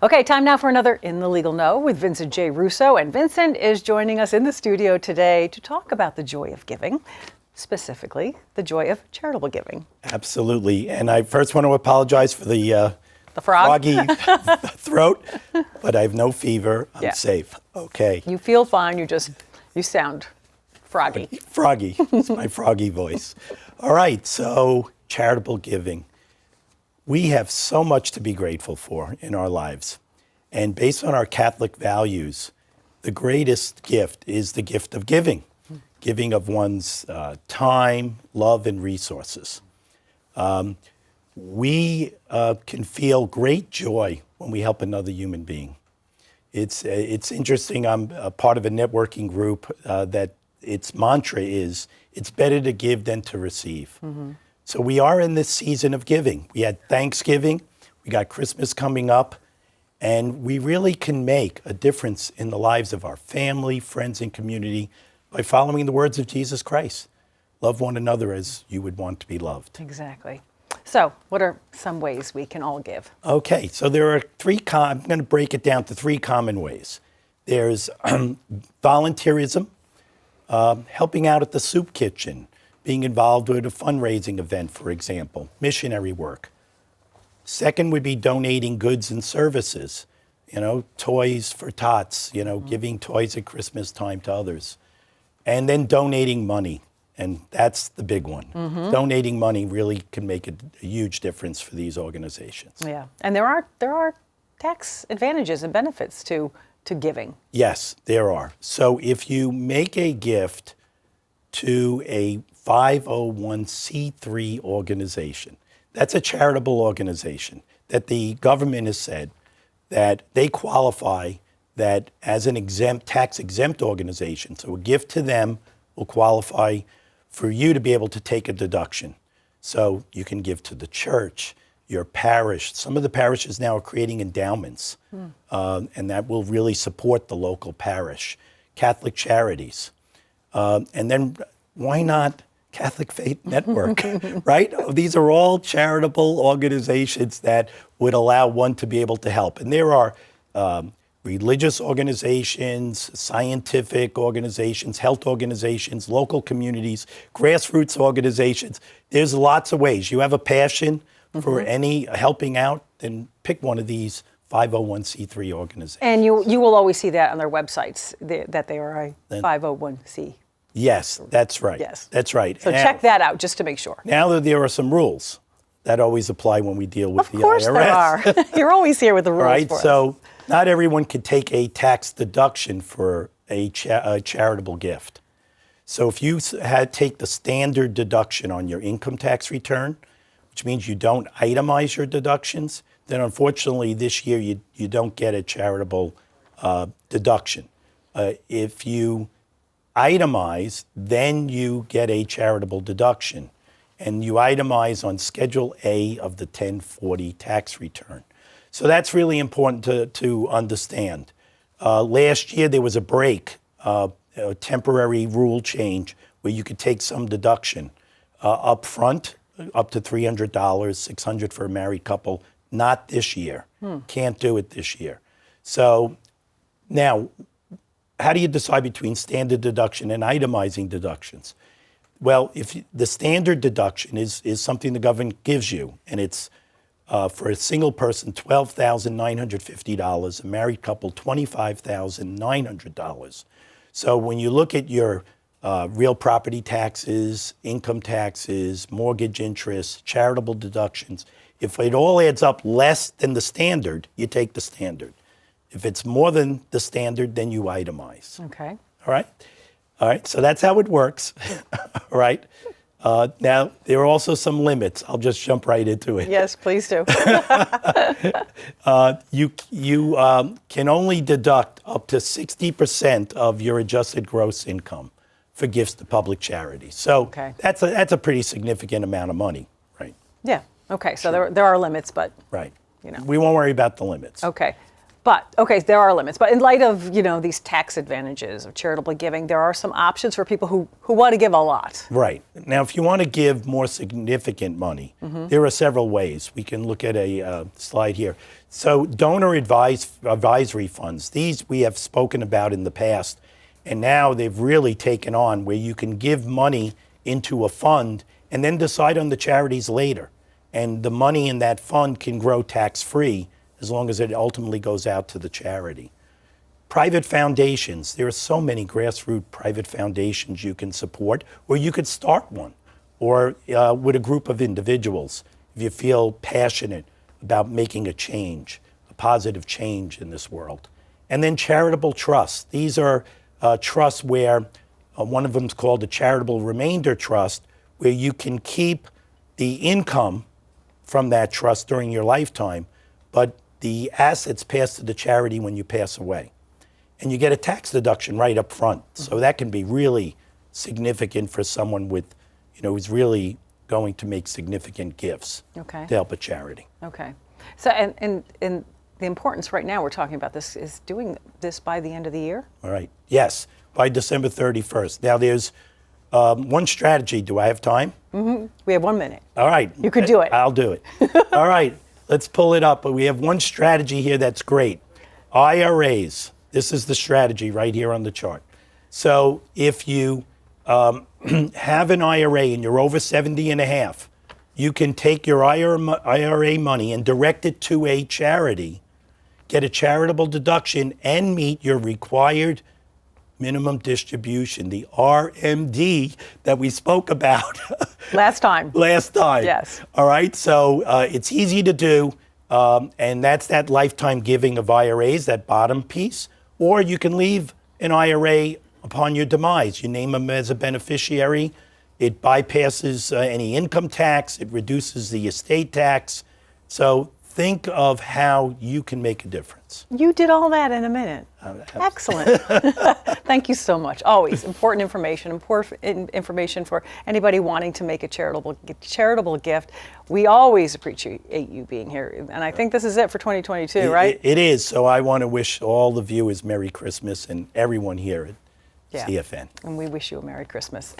Okay, time now for another In the Legal Know with Vincent J. Russo. And Vincent is joining us in the studio today to talk about the joy of giving, specifically the joy of charitable giving. Absolutely. And I first want to apologize for the frog? froggy throat, but I have no fever. I'm safe. Okay. You feel fine. You sound froggy. Froggy. It's my froggy voice. All right. So charitable giving. We have so much to be grateful for in our lives. And based on our Catholic values, the greatest gift is the gift of giving, giving of one's time, love, and resources. We can feel great joy when we help another human being. It's interesting. I'm a part of a networking group that its mantra is, it's better to give than to receive. Mm-hmm. So we are in this season of giving. We had Thanksgiving, we got Christmas coming up, and we really can make a difference in the lives of our family, friends, and community by following the words of Jesus Christ. Love one another as you would want to be loved. Exactly. So what are some ways we can all give? Okay, so there are I'm going to break it down to three common ways. There's volunteerism, helping out at the soup kitchen, being involved with a fundraising event, for example, missionary work. Second would be donating goods and services, toys for tots, giving toys at Christmas time to others. And then donating money, and that's the big one. Mm-hmm. Donating money really can make a huge difference for these organizations. Yeah, and there are tax advantages and benefits to giving. Yes, there are. So if you make a gift to a 501c3 organization. That's a charitable organization that the government has said that they qualify that as an tax-exempt organization. So a gift to them will qualify for you to be able to take a deduction. So you can give to the church, your parish. Some of the parishes now are creating endowments, and that will really support the local parish. Catholic charities. And then why not Catholic Faith Network, right? These are all charitable organizations that would allow one to be able to help. And there are religious organizations, scientific organizations, health organizations, local communities, grassroots organizations. There's lots of ways. You have a passion for any helping out, then pick one of these 501c3 organizations. And you will always see that on their websites, that they are a 501c. Yes, that's right. Yes. That's right. So check that out just to make sure. Now that there are some rules that always apply when we deal with the IRS. Of course there are. You're always here with the rules right? for us. So not everyone could take a tax deduction for a charitable gift. So if you take the standard deduction on your income tax return, which means you don't itemize your deductions, then unfortunately this year you don't get a charitable deduction. If you itemize, then you get a charitable deduction. And you itemize on Schedule A of the 1040 tax return. So that's really important to understand. Last year there was a break, a temporary rule change where you could take some deduction up front, up to $300, $600 for a married couple. Not this year. Can't do it this year. So now, how do you decide between standard deduction and itemizing deductions? Well, if the standard deduction is something the government gives you, and it's for a single person, $12,950, a married couple, $25,900. So when you look at your real property taxes, income taxes, mortgage interest, charitable deductions, if it all adds up less than the standard, you take the standard. If it's more than the standard, then you itemize. Okay. All right? All right, so that's how it works. All right? Now, there are also some limits. I'll just jump right into it. Yes, please do. You can only deduct up to 60% of your adjusted gross income for gifts to public charities. So that's a pretty significant amount of money, right? Yeah. Okay. So there are limits, but right. We won't worry about the limits. Okay. But, okay, there are limits. But in light of, these tax advantages of charitable giving, there are some options for people who want to give a lot. Right. Now, if you want to give more significant money, there are several ways. We can look at a slide here. So donor advisory funds, these we have spoken about in the past, and now they've really taken on where you can give money into a fund and then decide on the charities later. And the money in that fund can grow tax-free as long as it ultimately goes out to the charity. Private foundations, there are so many grassroots private foundations you can support, or you could start one, or with a group of individuals if you feel passionate about making a change, a positive change in this world. And then charitable trusts. These are trusts where one of them is called a charitable remainder trust, where you can keep the income from that trust during your lifetime, but the assets pass to the charity when you pass away. And you get a tax deduction right up front. So that can be really significant for someone with, who's really going to make significant gifts to help a charity. Okay. So, and the importance right now we're talking about this is doing this by the end of the year? All right. Yes, by December 31st. Now there's one strategy. Do I have time? Mm-hmm. We have 1 minute. All right. You could do it. I'll do it. All right. Let's pull it up. But we have one strategy here that's great. IRAs. This is the strategy right here on the chart. So if you have an IRA and you're over 70 and a half, you can take your IRA money and direct it to a charity, get a charitable deduction, and meet your required minimum distribution, the RMD that we spoke about last time. Yes. All right. So it's easy to do. And that's that lifetime giving of IRAs, that bottom piece. Or you can leave an IRA upon your demise. You name them as a beneficiary. It bypasses any income tax. It reduces the estate tax. So think of how you can make a difference. You did all that in a minute. Excellent. Thank you so much. Always important information for anybody wanting to make a charitable gift. We always appreciate you being here. And I think this is it for 2022, right? It is. So I want to wish all the viewers Merry Christmas and everyone here at CFN. And we wish you a Merry Christmas.